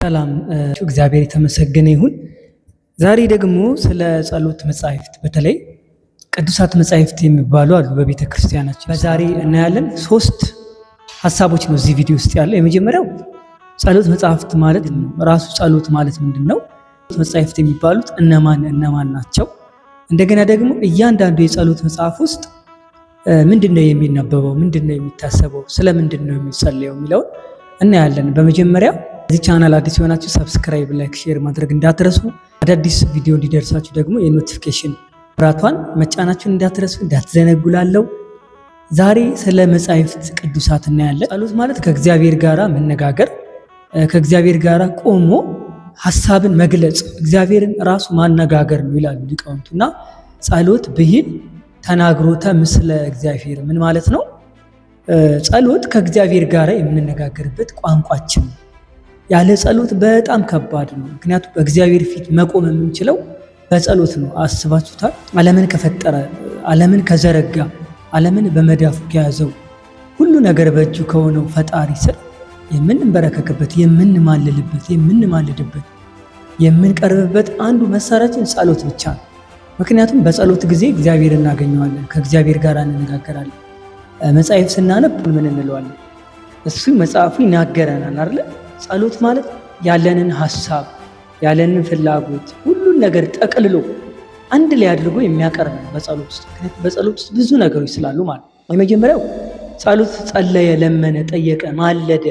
ሰላም እግዚአብሔር የተመሰገነ ይሁን። ዛሬ ደግሞ ስለ ጸሎት መጻሕፍት በተለይ ቅዱሳት መጻሕፍት የሚባሉ አሉ በቤተ ክርስቲያናችን። በዛሬ እናያለን። 3 ሀሳቦች ነው እዚህ ቪዲዮ ውስጥ ያለው። የመጀመሪያው ጸሎት መጻሕፍት ማለት ነው። ራሱ ጸሎት ማለት ምንድነው? መጻሕፍት የሚባሉት እነማን ናቸው? እንደገና ደግሞ እያንዳንዱ የጸሎት መጽሐፍ ውስጥ ምንድነው የሚነበበው፣ ምንድነው የሚታሰበው፣ ስለምንድነው የሚጸለየው የሚለውን እናያለን። በመጀመሪያ እዚህ ቻናል አዲስ የሆናችሁ ሰብስክራይብ፣ ላይክ፣ ሼር ማድረግ እንዳትረሱ። አዳዲስ ቪዲዮ እንዲደርሳችሁ ደግሞ የኖቲፊኬሽን ብራቷን መጫናችሁን እንዳትረሱ፣ እንዳትዘነጉላለው። ዛሬ ስለ መጻሕፍት ቅዱሳት እናያለን። ጸሎት ማለት ከእግዚአብሔር ጋራ መነጋገር፣ ከእግዚአብሔር ጋራ ቆሞ ሐሳብን መግለጽ፣ እግዚአብሔርን ራሱ ማነጋገር ነው ይላሉ ሊቃውንቱና ጸሎት ብሂል ተናግሮተ ምስለ እግዚአብሔር ምን ማለት ነው? ጸሎት ከእግዚአብሔር ጋራ የምንነጋገርበት ቋንቋችን ነው። ያለ ጸሎት በጣም ከባድ ነው። ምክንያቱም በእግዚአብሔር ፊት መቆም የምንችለው በጸሎት ነው። አስባችሁታል? ዓለምን ከፈጠረ፣ ዓለምን ከዘረጋ፣ ዓለምን በመዳፉ ከያዘው፣ ሁሉ ነገር በእጁ ከሆነው ፈጣሪ ስር የምንበረከክበት፣ የምንማልልበት፣ የምንማልድበት፣ የምንቀርብበት አንዱ መሳሪያችን ጸሎት ብቻ ነው። ምክንያቱም በጸሎት ጊዜ እግዚአብሔር እናገኘዋለን፣ ከእግዚአብሔር ጋር እንነጋገራለን። መጽሐፍ ስናነብ ምን እንለዋለን? እሱ መጽሐፉ ይናገረናል አይደል? ጸሎት ማለት ያለንን ሐሳብ፣ ያለንን ፍላጎት፣ ሁሉን ነገር ጠቅልሎ አንድ ላይ አድርጎ የሚያቀርብ ነው በጸሎት ውስጥ። ምክንያቱም በጸሎት ውስጥ ብዙ ነገሮች ስላሉ ማለት ነው። የመጀመሪያው ጸሎት ጸለየ፣ ለመነ፣ ጠየቀ፣ ማለደ።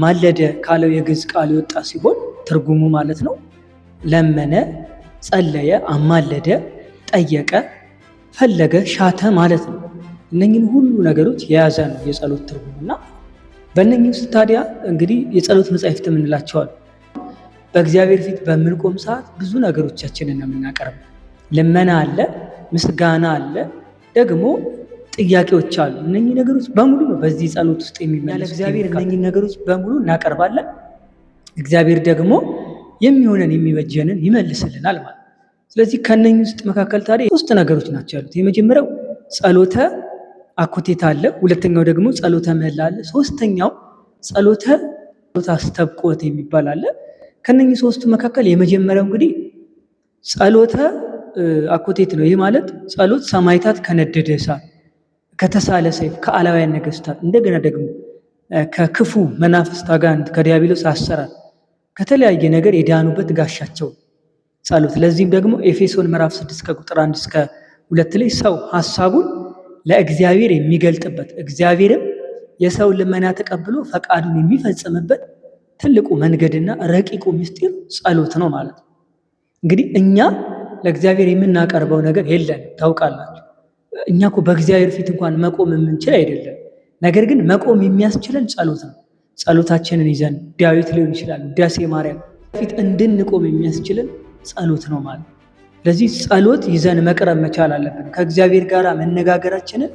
ማለደ ካለው የግዕዝ ቃል የወጣ ሲሆን ትርጉሙ ማለት ነው ለመነ፣ ጸለየ፣ አማለደ፣ ጠየቀ፣ ፈለገ፣ ሻተ ማለት ነው። እነኝህን ሁሉ ነገሮች የያዘ ነው የጸሎት ትርጉምና በእነኝህ ውስጥ ታዲያ እንግዲህ የጸሎት መጻሕፍት የምንላቸዋል። በእግዚአብሔር ፊት በምንቆም ሰዓት ብዙ ነገሮቻችንን ነው የምናቀርበው። ልመና አለ፣ ምስጋና አለ፣ ደግሞ ጥያቄዎች አሉ። እነኚህ ነገሮች በሙሉ ነው በዚህ ጸሎት ውስጥ የሚመለሱ። እግዚአብሔር እነኚህ ነገሮች በሙሉ እናቀርባለን። እግዚአብሔር ደግሞ የሚሆነን የሚበጀንን ይመልስልናል ማለት። ስለዚህ ከነኚህ ውስጥ መካከል ታዲያ 3 ነገሮች ናቸው ያሉት። የመጀመሪያው ጸሎተ አኮቴት አለ፣ ሁለተኛው ደግሞ ጸሎተ ምህላ አለ፣ ሶስተኛው ጸሎተ አስተብቆት የሚባል አለ። ከነኚህ 3ቱ መካከል የመጀመሪያው እንግዲህ ጸሎተ አኮቴት ነው። ይህ ማለት ጸሎት ሰማዕታት ከነደደ እሳት፣ ከተሳለ ሰይፍ፣ ከአላውያን ነገስታት፣ እንደገና ደግሞ ከክፉ መናፍስት አጋንንት፣ ከዲያብሎስ አሰራር፣ ከተለያየ ነገር የዳኑበት ጋሻቸው ጸሎት። ለዚህም ደግሞ ኤፌሶን ምዕራፍ 6 ከቁጥር 1 እስከ 2 ላይ ሰው ሐሳቡን ለእግዚአብሔር የሚገልጥበት፣ እግዚአብሔርም የሰው ልመና ተቀብሎ ፈቃዱን የሚፈጽምበት ትልቁ መንገድና ረቂቁ ምስጢር ጸሎት ነው ማለት ነው። እንግዲህ እኛ ለእግዚአብሔር የምናቀርበው ነገር የለን፣ ታውቃላችሁ። እኛ እኮ በእግዚአብሔር ፊት እንኳን መቆም የምንችል አይደለም። ነገር ግን መቆም የሚያስችለን ጸሎት ነው። ጸሎታችንን ይዘን ዳዊት ሊሆን ይችላል፣ ውዳሴ ማርያም ፊት እንድንቆም የሚያስችለን ጸሎት ነው ማለት ነው። ለዚህ ጸሎት ይዘን መቅረብ መቻል አለብን። ከእግዚአብሔር ጋር መነጋገራችንን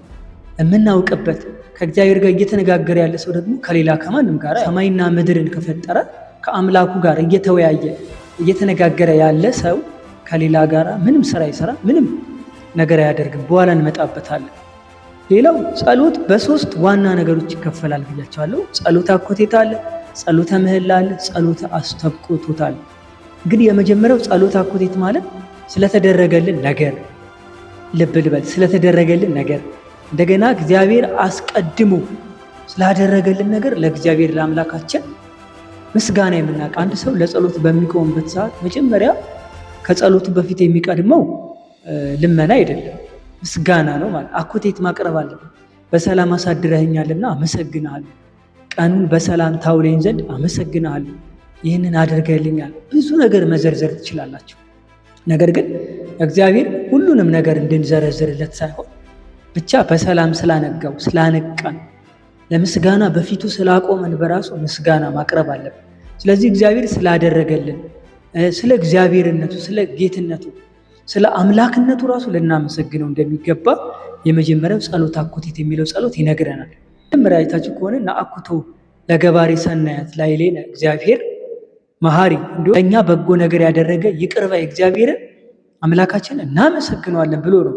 የምናውቅበት፣ ከእግዚአብሔር ጋር እየተነጋገረ ያለ ሰው ደግሞ ከሌላ ከማንም ጋር ሰማይና ምድርን ከፈጠረ ከአምላኩ ጋር እየተወያየ እየተነጋገረ ያለ ሰው ከሌላ ጋር ምንም ስራ ይሰራ፣ ምንም ነገር አያደርግም። በኋላ እንመጣበታለን። ሌላው ጸሎት በ3 ዋና ነገሮች ይከፈላል ብያቸዋለሁ። ጸሎተ አኮቴት አለ፣ ጸሎተ ምህላ አለ፣ ጸሎተ አስተብቆት አለ። እንግዲህ የመጀመሪያው ጸሎተ አኮቴት ማለት ስለተደረገልን ነገር ልብ ልበል፣ ስለተደረገልን ነገር እንደገና እግዚአብሔር አስቀድሞ ስላደረገልን ነገር ለእግዚአብሔር ለአምላካችን ምስጋና የምናቀ። አንድ ሰው ለጸሎት በሚቆምበት ሰዓት መጀመሪያ ከጸሎቱ በፊት የሚቀድመው ልመና አይደለም፣ ምስጋና ነው ማለት። አኮቴት ማቅረብ አለብን። በሰላም አሳድረኸኛልና አመሰግናለሁ፣ ቀኑን በሰላም ታውለኝ ዘንድ አመሰግናለሁ፣ ይህንን አድርገህልኛል። ብዙ ነገር መዘርዘር ትችላላችሁ። ነገር ግን እግዚአብሔር ሁሉንም ነገር እንድንዘረዝርለት ሳይሆን ብቻ በሰላም ስላነጋው ስላነቃን ለምስጋና በፊቱ ስላቆመን በራሱ ምስጋና ማቅረብ አለብን። ስለዚህ እግዚአብሔር ስላደረገልን ስለ እግዚአብሔርነቱ፣ ስለ ጌትነቱ፣ ስለ አምላክነቱ ራሱ ልናመሰግነው እንደሚገባ የመጀመሪያው ጸሎተ አኮቴት የሚለው ጸሎት ይነግረናል። መጀመሪያ አይታችሁ ከሆነ ነአኩቶ ለገባሬ ሰናያት ላዕሌነ እግዚአብሔር መሐሪ፣ እንዲሁ እኛ በጎ ነገር ያደረገ ይቅር ባይ እግዚአብሔርን አምላካችን እናመሰግነዋለን ብሎ ነው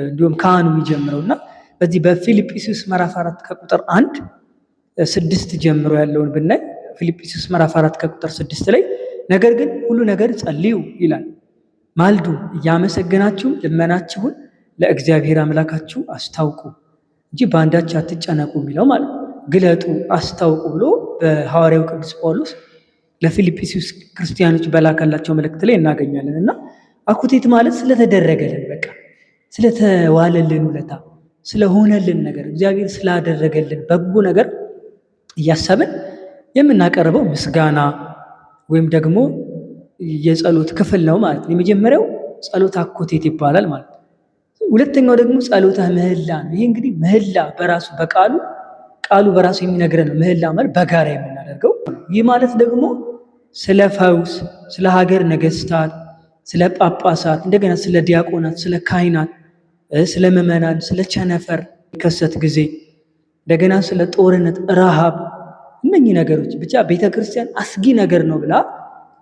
እንዲሁም ካህኑ የሚጀምረውና በዚህ በፊልጵስዩስ ምዕራፍ 4 ከቁጥር 1 6 ጀምሮ ያለውን ብናይ ፊልጵስዩስ ምዕራፍ 4 ከቁጥር 6 ላይ ነገር ግን ሁሉ ነገር ጸልዩ ይላል። ማልዱ እያመሰገናችሁ ልመናችሁን ለእግዚአብሔር አምላካችሁ አስታውቁ እንጂ በአንዳች አትጨነቁ የሚለው ማለት ግለጡ፣ አስታውቁ ብሎ በሐዋርያው ቅዱስ ጳውሎስ ለፊልጵስዩስ ክርስቲያኖች በላከላቸው መልእክት ላይ እናገኛለን። እና አኩቴት ማለት ስለተደረገልን በቃ ስለተዋለልን ውለታ ስለሆነልን ነገር እግዚአብሔር ስላደረገልን በጎ ነገር እያሰብን የምናቀርበው ምስጋና ወይም ደግሞ የጸሎት ክፍል ነው ማለት ነው። የመጀመሪያው ጸሎት አኮቴት ይባላል ማለት ነው። ሁለተኛው ደግሞ ጸሎተ ምህላ ነው። ይሄ እንግዲህ ምህላ በራሱ ቃሉ በራሱ የሚነግረን ነው። ምህላ ማለት በጋራ የምናደርገው። ይህ ማለት ደግሞ ስለ ፈውስ፣ ስለ ሀገር ነገስታት፣ ስለ ጳጳሳት፣ እንደገና ስለ ዲያቆናት፣ ስለ ካህናት፣ ስለ ምዕመናን፣ ስለ ቸነፈር የሚከሰት ጊዜ እንደገና ስለ ጦርነት፣ ረሃብ፣ እነኚህ ነገሮች ብቻ ቤተክርስቲያን አስጊ ነገር ነው ብላ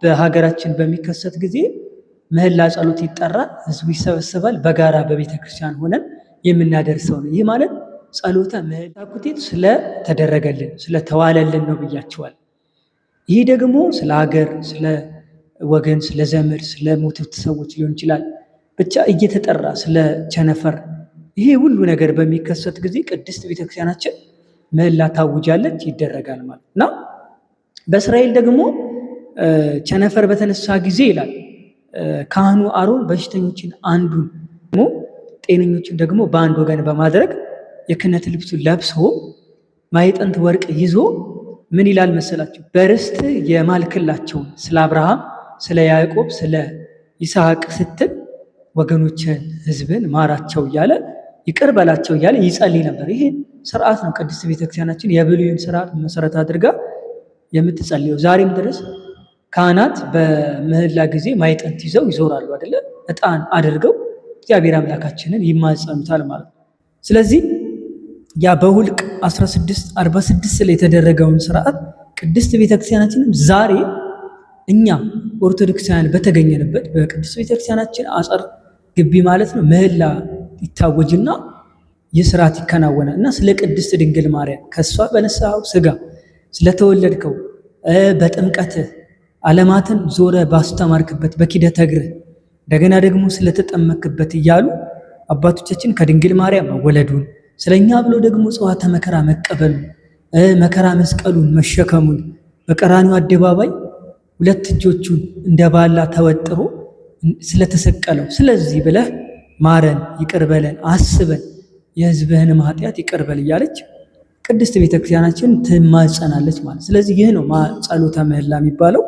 በሀገራችን በሚከሰት ጊዜ ምህላ ጸሎት ይጠራል። ህዝቡ ይሰበሰባል። በጋራ በቤተክርስቲያን ሆነን የምናደርሰው ነው። ይህ ማለት ጸሎተ ምህላ አኩቴት ስለተደረገልን ስለተዋለልን ነው ብያቸዋል። ይህ ደግሞ ስለ ሀገር፣ ስለ ወገን፣ ስለ ዘመድ፣ ስለ ሞቱት ሰዎች ሊሆን ይችላል። ብቻ እየተጠራ ስለ ቸነፈር፣ ይሄ ሁሉ ነገር በሚከሰት ጊዜ ቅድስት ቤተክርስቲያናችን ምህላ ታውጃለች፣ ይደረጋል ማለት እና በእስራኤል ደግሞ ቸነፈር በተነሳ ጊዜ ይላል ካህኑ አሮን በሽተኞችን አንዱን ደግሞ ጤነኞችን ደግሞ በአንድ ወገን በማድረግ የክህነት ልብሱን ለብሶ ማዕጠንት ወርቅ ይዞ ምን ይላል መሰላችሁ? በርስት የማልክላቸውን ስለ አብርሃም፣ ስለ ያዕቆብ፣ ስለ ይስሐቅ ስትል ወገኖችን ህዝብን ማራቸው እያለ ይቅር በላቸው እያለ ይጸልይ ነበር። ይሄ ስርዓት ነው። ቅድስት ቤተክርስቲያናችን የብሉይን ስርዓት መሰረት አድርጋ የምትጸልየው ዛሬም ድረስ ካህናት በምህላ ጊዜ ማዕጠንት ይዘው ይዞራሉ አይደለ? ዕጣን አድርገው እግዚአብሔር አምላካችንን ይማጸኑታል ማለት ነው። ስለዚህ ያ በሁልቅ 1646 ላይ የተደረገውን ስርዓት ቅድስት ቤተክርስቲያናችንም ዛሬ እኛ ኦርቶዶክሳውያን በተገኘንበት በቅድስት ቤተክርስቲያናችን አጸር ግቢ ማለት ነው ምህላ ይታወጅና የስርዓት ይከናወናል እና ስለ ቅድስት ድንግል ማርያም ከሷ በነሳው ስጋ ስለተወለድከው በጥምቀትህ ዓለማትን ዞረ ባስተማርክበት በኪደተ እግርህ እንደገና ደግሞ ስለተጠመክበት እያሉ አባቶቻችን ከድንግል ማርያም መወለዱን ስለኛ ብሎ ደግሞ ጽዋተ መከራ መቀበሉን መከራ መስቀሉን መሸከሙን በቀራንዮ አደባባይ ሁለት እጆቹን እንደ ባላ ተወጥሮ ስለተሰቀለው ስለዚህ ብለህ ማረን፣ ይቅር በለን፣ አስበን፣ የሕዝብህንም ኃጢአት ይቅር በል እያለች ቅድስት ቤተክርስቲያናችን ትማጸናለች ማለት። ስለዚህ ይህ ነው ጸሎተ ምህላ የሚባለው።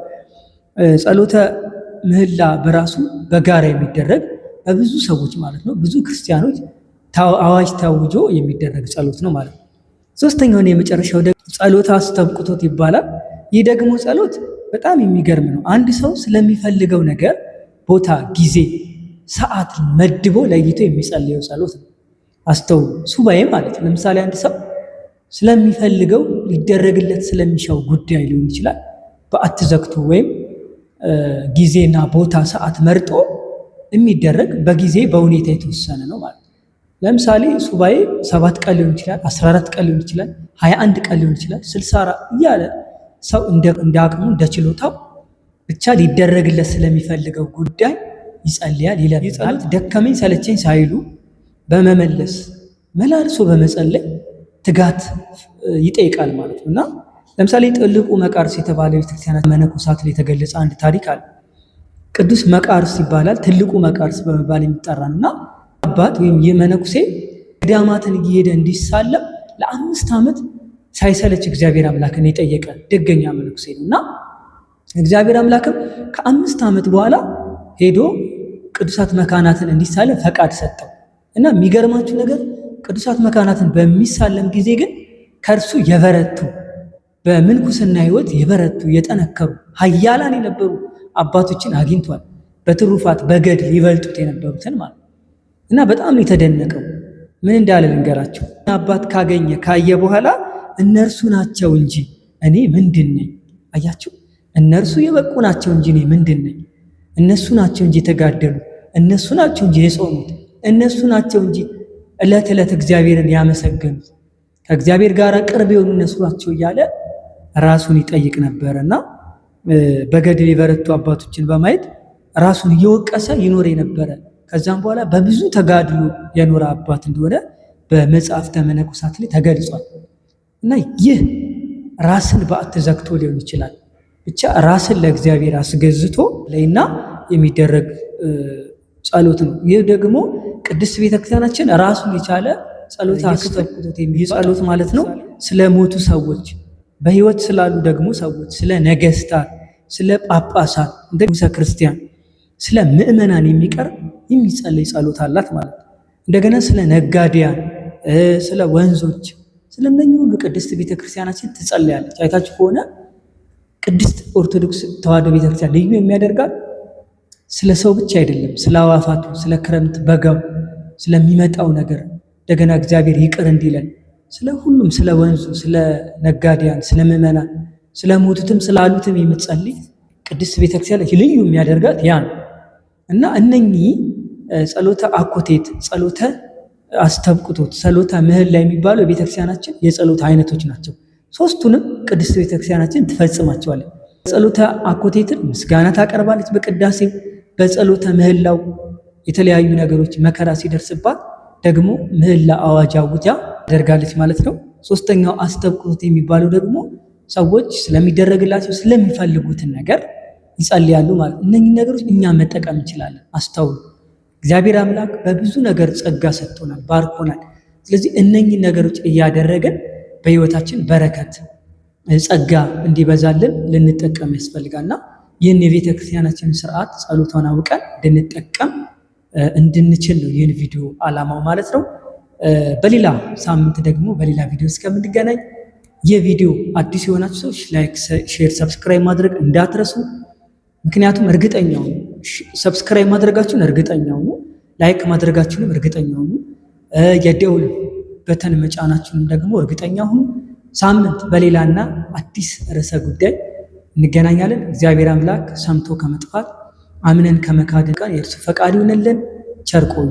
ጸሎተ ምህላ በራሱ በጋራ የሚደረግ በብዙ ሰዎች ማለት ነው ብዙ ክርስቲያኖች አዋጅ ታውጆ የሚደረግ ጸሎት ነው ማለት ነው። ሶስተኛውን የመጨረሻው ደግሞ ጸሎተ አስተብቅቶት ይባላል። ይህ ደግሞ ጸሎት በጣም የሚገርም ነው። አንድ ሰው ስለሚፈልገው ነገር ቦታ፣ ጊዜ፣ ሰዓት መድቦ ለይቶ የሚጸልየው ጸሎት ነው። አስተውሉ። ሱባኤ ማለት ለምሳሌ አንድ ሰው ስለሚፈልገው ሊደረግለት ስለሚሻው ጉዳይ ሊሆን ይችላል በዓት ዘግቶ ወይም ጊዜና ቦታ ሰዓት መርጦ የሚደረግ በጊዜ በሁኔታ የተወሰነ ነው ማለት ነው። ለምሳሌ ሱባኤ 7 ቀን ሊሆን ይችላል፣ 14 ቀን ሊሆን ይችላል፣ 21 ቀን ሊሆን ይችላል፣ 64 እያለ ሰው እንደ አቅሙ እንደ ችሎታው ብቻ ሊደረግለት ስለሚፈልገው ጉዳይ ይጸልያል፣ ይለምናል። ደከመኝ ሰለቸኝ ሳይሉ በመመለስ መላልሶ በመጸለይ ትጋት ይጠይቃል ማለት ነው። እና ለምሳሌ ትልቁ መቃርስ የተባለ ቤተክርስቲያናት መነኮሳት ላይ የተገለጸ አንድ ታሪክ አለ። ቅዱስ መቃርስ ይባላል። ትልቁ መቃርስ በመባል የሚጠራን እና አባት ወይም የመነኩሴ ገዳማትን እየሄደ እንዲሳለም ለ5 ዓመት ሳይሰለች እግዚአብሔር አምላክን የጠየቀ ደገኛ መነኩሴ ነው እና እግዚአብሔር አምላክም ከ5 ዓመት በኋላ ሄዶ ቅዱሳት መካናትን እንዲሳለም ፈቃድ ሰጠው እና የሚገርማችሁ ነገር ቅዱሳት መካናትን በሚሳለም ጊዜ ግን ከእርሱ የበረቱ በምንኩስና ሕይወት የበረቱ የጠነከሩ ኃያላን የነበሩ አባቶችን አግኝቷል። በትሩፋት በገድል ይበልጡት የነበሩትን ማለት እና በጣም የተደነቀው ምን እንዳለ ልንገራቸው። አባት ካየ በኋላ እነርሱ ናቸው እንጂ እኔ ምንድን ነኝ? አያቸው። እነርሱ የበቁ ናቸው እንጂ እኔ ምንድን ነኝ? እነሱ ናቸው እንጂ የተጋደሉ፣ እነሱ ናቸው እንጂ የጾሙት፣ እነሱ ናቸው እንጂ ዕለት ዕለት እግዚአብሔርን ያመሰገኑት፣ ከእግዚአብሔር ጋር ቅርብ የሆኑ እነሱ ናቸው እያለ ራሱን ይጠይቅ ነበር እና በገድል የበረቱ አባቶችን በማየት ራሱን እየወቀሰ ይኖር የነበረ ከዛም በኋላ በብዙ ተጋድሎ የኖረ አባት እንደሆነ በመጽሐፍተ መነኮሳት ላይ ተገልጿል። እና ይህ ራስን በዓት ዘግቶ ሊሆን ይችላል፣ ብቻ ራስን ለእግዚአብሔር አስገዝቶ ላይና የሚደረግ ጸሎት ነው። ይህ ደግሞ ቅድስት ቤተክርስቲያናችን ራሱን የቻለ ጸሎት አስተፍቅቶት ጸሎት ማለት ነው። ስለ ሞቱ ሰዎች፣ በህይወት ስላሉ ደግሞ ሰዎች፣ ስለ ነገስታት፣ ስለ ጳጳሳት፣ እንደ ሙሰ ክርስቲያን፣ ስለ ምእመናን የሚጸለይ ጸሎት አላት ማለት ነው። እንደገና ስለ ነጋዴያን፣ ስለ ወንዞች፣ ስለነኚህ ሁሉ ቅድስት ቤተክርስቲያናችን ትጸልያለች። አይታችሁ ከሆነ ቅድስት ኦርቶዶክስ ተዋሕዶ ቤተክርስቲያን ልዩ የሚያደርጋት ስለ ሰው ብቻ አይደለም፣ ስለ አዋፋቱ፣ ስለ ክረምት በጋው፣ ስለሚመጣው ነገር እንደገና እግዚአብሔር ይቅር እንዲለን ስለ ሁሉም፣ ስለ ወንዙ፣ ስለ ነጋዴያን፣ ስለ ምዕመናን፣ ስለ ሞቱትም ስላሉትም የምትጸልይ ቅድስት ቤተክርስቲያን ልዩ የሚያደርጋት ያ ነው እና እነኚህ ጸሎተ አኮቴት፣ ጸሎተ አስተብቅቶት፣ ጸሎተ ምህላ የሚባሉ የቤተክርስቲያናችን የጸሎት አይነቶች ናቸው። ሶስቱንም ቅድስት ቤተክርስቲያናችን ትፈጽማቸዋለች። ጸሎተ አኮቴትን ምስጋና ታቀርባለች በቅዳሴው፣ በጸሎተ ምህላው የተለያዩ ነገሮች መከራ ሲደርስባት ደግሞ ምህላ አዋጅ አውጃ ታደርጋለች ማለት ነው። ሶስተኛው አስተብቅቶት የሚባለው ደግሞ ሰዎች ስለሚደረግላቸው ስለሚፈልጉትን ነገር ይጸልያሉ ማለት ነው። እነኚህ ነገሮች እኛ መጠቀም እንችላለን። አስተውሉ። እግዚአብሔር አምላክ በብዙ ነገር ጸጋ ሰጥቶናል፣ ባርኮናል። ስለዚህ እነኚህ ነገሮች እያደረገን በህይወታችን በረከት ጸጋ እንዲበዛልን ልንጠቀም ያስፈልጋልና ይህን የቤተ ክርስቲያናችንን ስርዓት ጸሎቷን አውቀን እንድንጠቀም እንድንችል ነው ይህን ቪዲዮ ዓላማው ማለት ነው። በሌላ ሳምንት ደግሞ በሌላ ቪዲዮ እስከምንገናኝ የቪዲዮ አዲስ የሆናችሁ ሰዎች ላይክ፣ ሼር፣ ሰብስክራይብ ማድረግ እንዳትረሱ። ምክንያቱም እርግጠኛው ሰብስክራይብ ማድረጋችሁን እርግጠኛው ነው፣ ላይክ ማድረጋችሁንም እርግጠኛው ነው፣ የደውል በተን መጫናችሁንም ደግሞ እርግጠኛ ሁኑ። ሳምንት በሌላና አዲስ ርዕሰ ጉዳይ እንገናኛለን። እግዚአብሔር አምላክ ሰምቶ ከመጥፋት አምነን ከመካድ ጋር የእርሱ ፈቃድ ይሁንልን። ቸር ቆዩ።